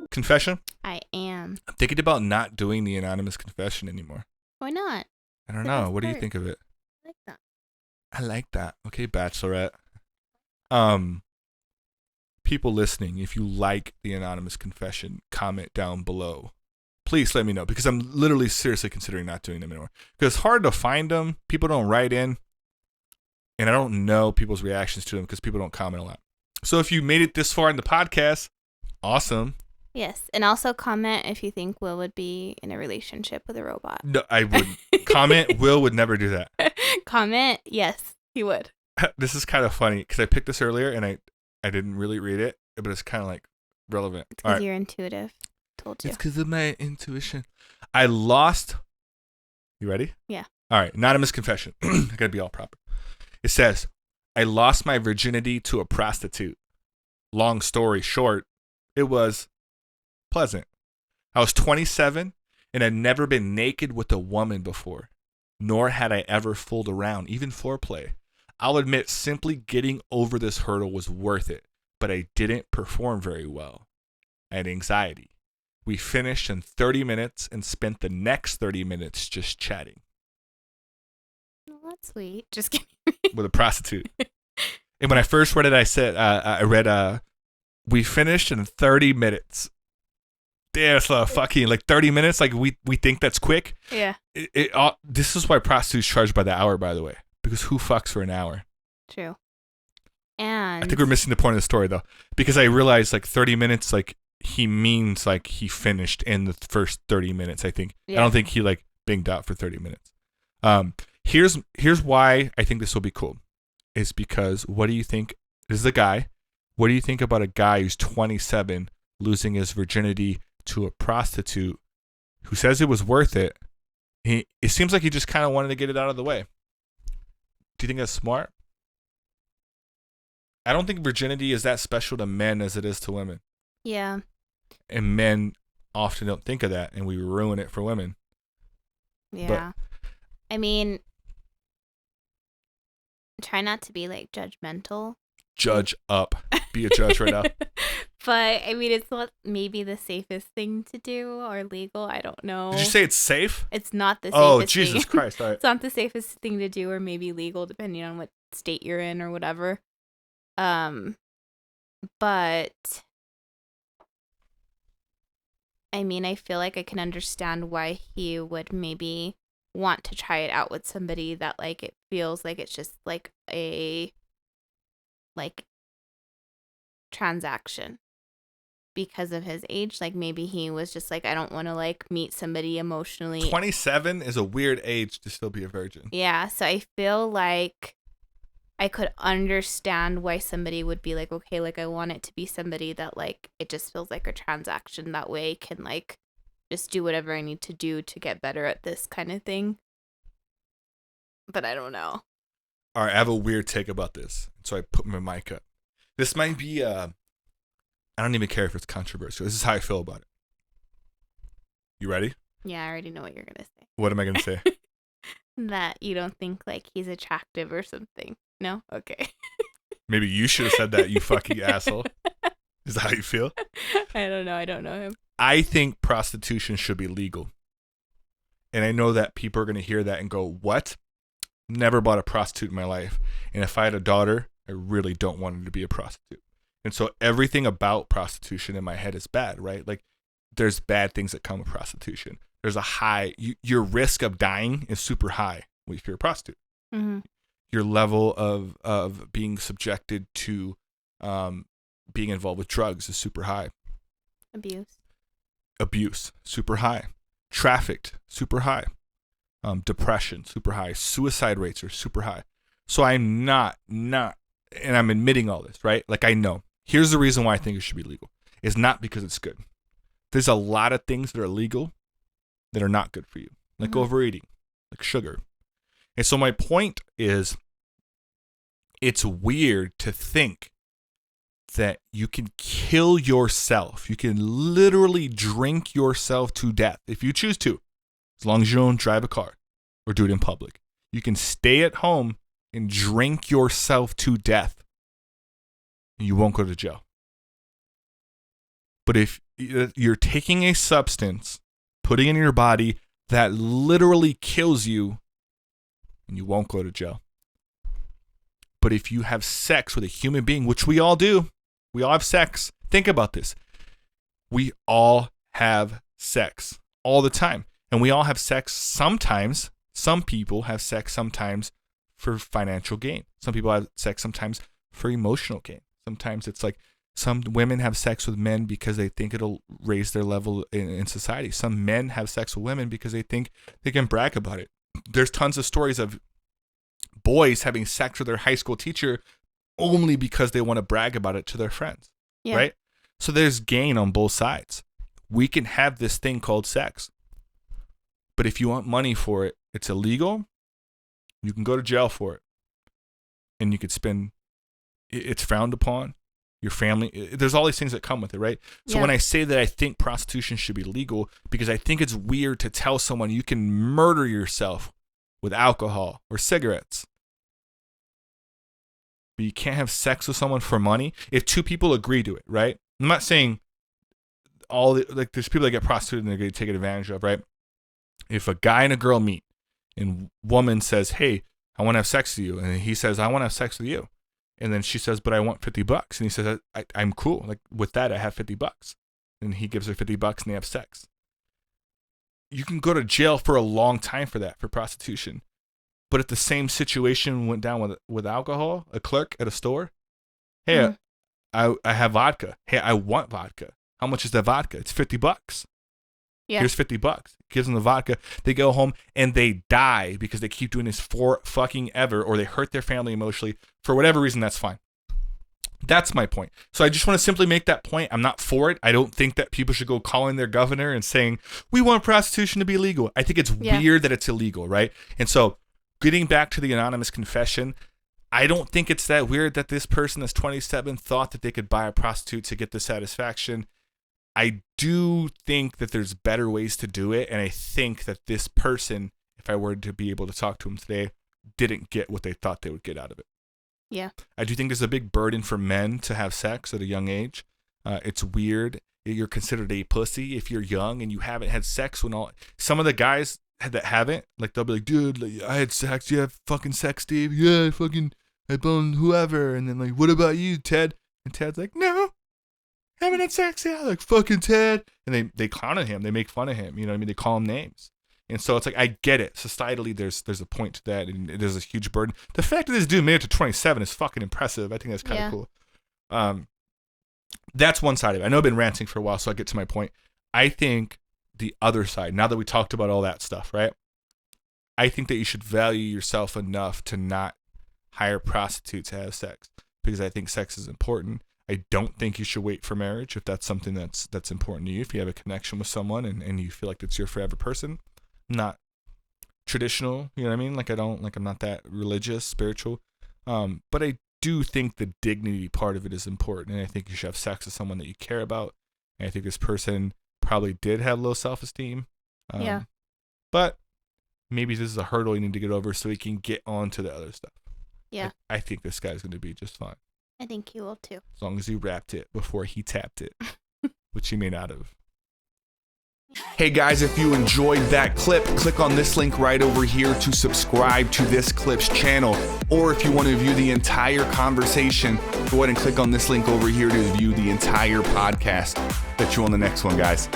Confession? I am. I'm thinking about not doing the anonymous confession anymore. Why not? I don't The know. best What do you part. think of it? I like that. I like that. Okay, Bachelorette. People listening, if you like the anonymous confession, comment down below. Please let me know, because I'm literally seriously considering not doing them anymore. Because it's hard to find them. People don't write in. And I don't know people's reactions to them because people don't comment a lot. So if you made it this far in the podcast, awesome. Yes, and also comment if you think Will would be in a relationship with a robot. No, I wouldn't. Comment. Will would never do that. Comment, yes, he would. This is kind of funny because I picked this earlier and I didn't really read it, but it's kind of like relevant. It's because you're intuitive. Told you. It's because of my intuition. I lost. You ready? Yeah. All right. Anonymous confession. I gotta be all proper. It says, I lost my virginity to a prostitute. Long story short, it was pleasant. I was 27 and had never been naked with a woman before, nor had I ever fooled around, even foreplay. I'll admit simply getting over this hurdle was worth it, but I didn't perform very well. I had anxiety. We finished in 30 minutes and spent the next 30 minutes just chatting. Well, that's sweet. Just kidding. With a prostitute. And when I first read it, I said, I read, we finished in 30 minutes. Damn, it's fucking like 30 minutes. Like we think that's quick. Yeah. This is why prostitutes charge by the hour, by the way, because who fucks for an hour? True. And I think we're missing the point of the story though, because I realized like 30 minutes, like he means like he finished in the first 30 minutes. I think. Yeah. I don't think he like binged out for 30 minutes. Here's why I think this will be cool. Is because what do you think? This is a guy. What do you think about a guy who's 27 losing his virginity to a prostitute who says it was worth it? It seems like he just kind of wanted to get it out of the way. Do you think that's smart? I don't think virginity is that special to men as it is to women. Yeah. And men often don't think of that, and we ruin it for women. Yeah. I mean, try not to be like judgmental. Judge up. Be a judge right now. But I mean, it's not maybe the safest thing to do or legal. I don't know. Did you say it's safe? It's not the safest Oh, thing. Jesus Christ. All right. It's not the safest thing to do or maybe legal depending on what state you're in or whatever. But I mean, I feel like I can understand why he would maybe want to try it out with somebody that like it feels like it's just like a like transaction because of his age. Like maybe he was just like, I don't want to like meet somebody emotionally. 27 is a weird age to still be a virgin. Yeah, so I feel like I could understand why somebody would be like, okay, like I want it to be somebody that like it just feels like a transaction, that way I can like just do whatever I need to do to get better at this kind of thing. But I don't know. All right, I have a weird take about this. So I put my mic up. This might be, I don't even care if it's controversial. This is how I feel about it. You ready? Yeah, I already know what you're going to say. What am I going to say? That you don't think like he's attractive or something. No? Okay. Maybe you should have said that, you fucking asshole. Is that how you feel? I don't know. I don't know him. I think prostitution should be legal. And I know that people are going to hear that and go, what? Never bought a prostitute in my life. And if I had a daughter, I really don't want her to be a prostitute. And so everything about prostitution in my head is bad, right? Like there's bad things that come with prostitution. There's a high, your risk of dying is super high if you're a prostitute. Mm-hmm. Your level of being subjected to being involved with drugs is super high. Abuse, super high. Trafficked, super high. Depression, super high. Suicide rates are super high. So I'm not, and I'm admitting all this, right? Like I know. Here's the reason why I think it should be legal. It's not because it's good. There's a lot of things that are legal that are not good for you. Like overeating, like sugar. And so my point is, it's weird to think that you can kill yourself. You can literally drink yourself to death if you choose to, as long as you don't drive a car or do it in public. You can stay at home and drink yourself to death, and you won't go to jail. But if you're taking a substance, putting it in your body that literally kills you, and you won't go to jail. But if you have sex with a human being, which we all do, we all have sex. Think about this. We all have sex all the time. And we all have sex sometimes. Some people have sex sometimes for financial gain. Some people have sex sometimes for emotional gain. Sometimes it's like some women have sex with men because they think it'll raise their level in society. Some men have sex with women because they think they can brag about it. There's tons of stories of boys having sex with their high school teacher only because they want to brag about it to their friends, right? So there's gain on both sides. We can have this thing called sex. But if you want money for it, it's illegal. You can go to jail for it. And you could spend, it's frowned upon. Your family, there's all these things that come with it, right? So when I say that I think prostitution should be legal, because I think it's weird to tell someone you can murder yourself with alcohol or cigarettes, but you can't have sex with someone for money if two people agree to it, right? I'm not saying like there's people that get prostituted and they're going to take advantage of, right? If a guy and a girl meet and woman says, hey, I want to have sex with you, and he says, I want to have sex with you, and then she says, but I want $50, and he says, I'm cool, like with that I have $50, and he gives her $50 and they have sex. You can go to jail for a long time for that, for prostitution. But if the same situation went down with alcohol, a clerk at a store, hey, I have vodka. Hey, I want vodka. How much is that vodka? It's $50. Yeah. Here's $50. Gives them the vodka. They go home and they die because they keep doing this for fucking ever, or they hurt their family emotionally for whatever reason. That's fine. That's my point. So I just want to simply make that point. I'm not for it. I don't think that people should go calling their governor and saying, we want prostitution to be legal. I think it's weird that it's illegal, right? And so getting back to the anonymous confession, I don't think it's that weird that this person that's 27 thought that they could buy a prostitute to get the satisfaction. I do think that there's better ways to do it. And I think that this person, if I were to be able to talk to him today, didn't get what they thought they would get out of it. Yeah. I do think there's a big burden for men to have sex at a young age. It's weird. You're considered a pussy if you're young and you haven't had sex when all. Some of the guys that haven't, like, they'll be like, dude, like, I had sex. You have fucking sex, Steve? Yeah, I boned whoever. And then like, what about you, Ted? And Ted's like, no, haven't had sex. Yeah, like fucking Ted. And they clown at him. They make fun of him. You know what I mean? They call him names. And so it's like, I get it. Societally, there's a point to that, and there's a huge burden. The fact that this dude made it to 27 is fucking impressive. I think that's kind of cool. That's one side of it. I know I've been ranting for a while, so I get to my point. I think the other side, now that we talked about all that stuff, right? I think that you should value yourself enough to not hire prostitutes to have sex, because I think sex is important. I don't think you should wait for marriage if that's something that's important to you. If you have a connection with someone and you feel like it's your forever person. Not traditional, you know what I mean? I'm not that religious, spiritual. But I do think the dignity part of it is important. And I think you should have sex with someone that you care about. And I think this person probably did have low self-esteem. But maybe this is a hurdle you need to get over so he can get on to the other stuff. Yeah. I think this guy's going to be just fine. I think he will too. As long as he wrapped it before he tapped it, which he may not have. Hey guys, if you enjoyed that clip, click on this link right over here to subscribe to this clip's channel. Or if you want to view the entire conversation, go ahead and click on this link over here to view the entire podcast. Bet you on the next one, guys.